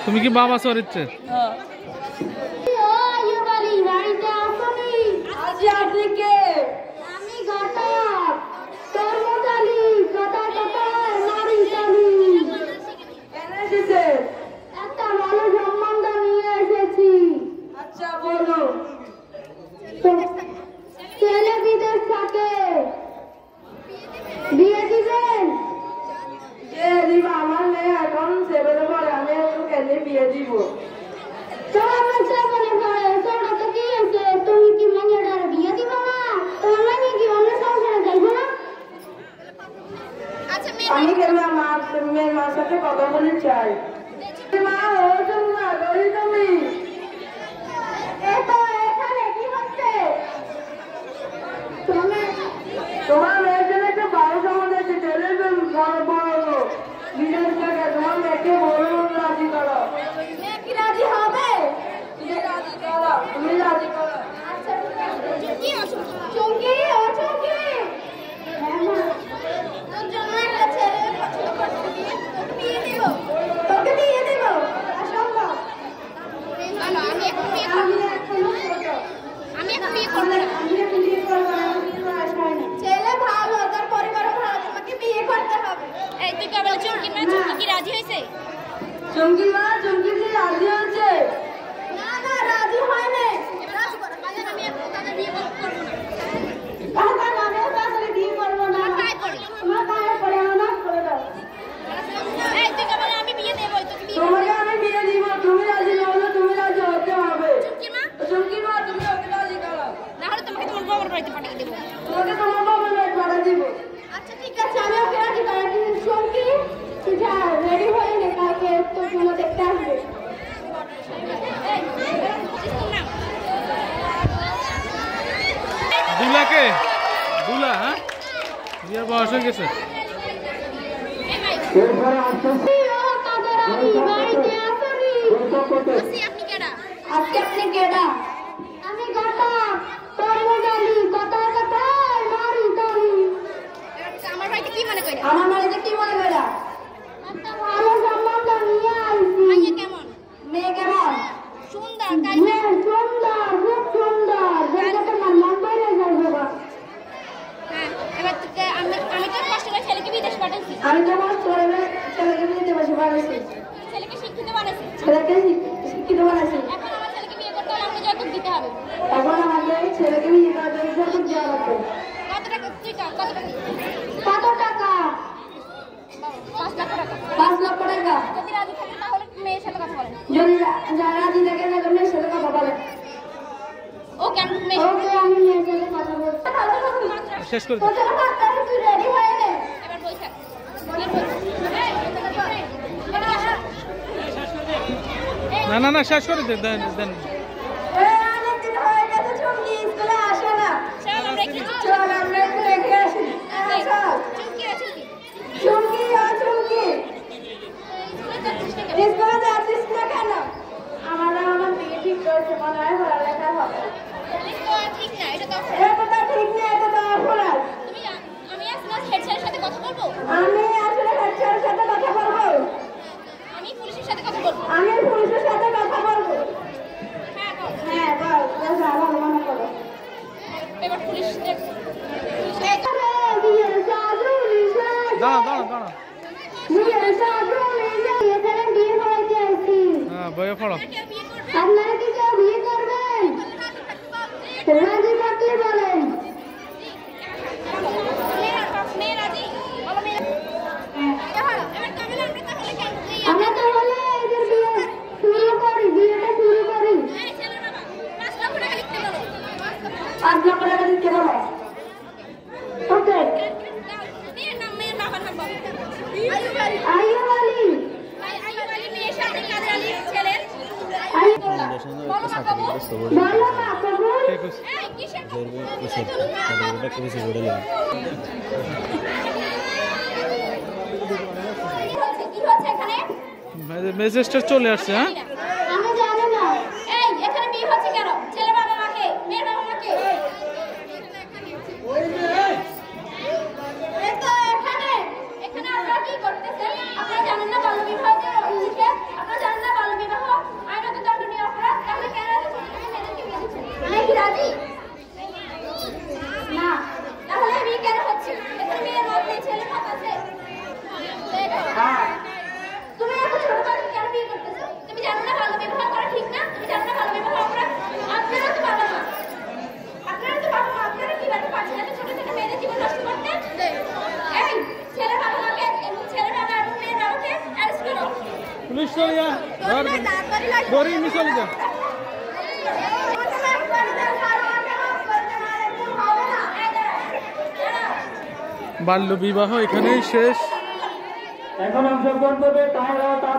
তুমি কি বাবা সরিচ্ছে দুলা হ্যাঁ বিয়ের বয়স হয়ে গেছে আমার বাড়িতে কি মনে করে মেয়ে কেমন সুন্দর সুন্দর খুব সুন্দর মন বাইরে যাবে বাবা। হ্যাঁ এবার আমি তো কষ্ট করে ছেলেকে বিদেশ পাঠাইছি। আমি তো কষ্ট করে ছেলেকে বিদেশ পাঠাইছি। ছেলেকে শিক্ষিত বানাইছি। এখন আমার ছেলেকে বিয়ে করতে হলে আমাকে যৌতুক দিতে হবে। এখন আমাকে ছেলেকে বিয়ে করতে হলে যৌতুক দেওয়া লাগবে। কত টাকা তুই কত টাকা? কত টাকা? 5 লাখ টাকা। 5 লাখ টাকা। যদি রাজি থাকে তাহলে মেয়ের সাথে কথা বলেন। যদি রাজি থাকে তাহলে মেয়ের সাথে কথা বলেন। ওকে আমি মেয়ের সাথে কথা বলছি। শেষ করে দাও। তুই রেডি হয়ে নে। এবার বই থাক। না শেষ করে দেন অনেকদিন হয়ে গেছে চুমকি স্কুলে আসে না। চল আমরা একটু রেখে আসি। চুমকি স্কুলে যাচ্ছিস না কেন? আমার বিয়ে ঠিক করেছে মনে হয় পড়ালেখা হবে। ঠিক না এটা তো ঠিক না এটা তো অপরাধ। আমি আসলে হেড স্যারের সাথে কথা বলবো। আমি পুলিশের সাথে কথা বলবো। হ্যাঁ বল ভালো মনে করো। এবার পুলিশ দাঁড়া বইয়ে পড়ো। আপনারা কি কেউ বিয়ে করবেন? রাজি থাকলে বলেন। আমরা তাহলে এদের বিয়েটা শুরু করি। 5 লাখ টাকা লিখতে বলো। ওকে বলো মা কবুল বলো মা কবুল কে কইছে? এই কিসের কি হচ্ছে এখানে ম্যাজিস্ট্রেট চলে আসছে। হ্যাঁ, আমি জানি না। এই এখানে বিয়ে হচ্ছে কেন? ছেলে বাবা মাকে, মেয়ের বাবা মাকে। এই তো এখানে আপনারা কি করতেছেন? আপনারা জানেন না বাল্য বিবাহ যে নিষেধ? আপনারা জানেন না বাল্য বিবাহ আইনত দণ্ডনীয় অপরাধ? তাহলে কেন এত ছোট ছোট মেয়েদেরকে বিয়ে দিচ্ছেন? আমি কি রাজি? না। তাহলে বিয়ে কেন হচ্ছে? এখানে মেয়ের মত নেই, ছেলের মত আছে। তুমি এত ছোট বয়সে কেন বিয়ে করতেছো? তুমি জানো না বাল্য বিবাহ করা ঠিক না? তুমি জানো না বাল্য বিবাহ অপরাধ? আপনারা তো বাবা মা, আপনারা কিভাবে পারছেন এত ছোট ছোট মেয়েদের জীবন নষ্ট করতে? এই ছেলে বাবা মাকে, ছেলে বাবা এবং মেয়ের বাবাকে অ্যারেস্ট করো। পুলিশ চলে যা, ধর গরি মি চলে যা। বাল্য বিবাহ এখানেই শেষ। এখন অংশগ্রহণ করবে তাহলে তার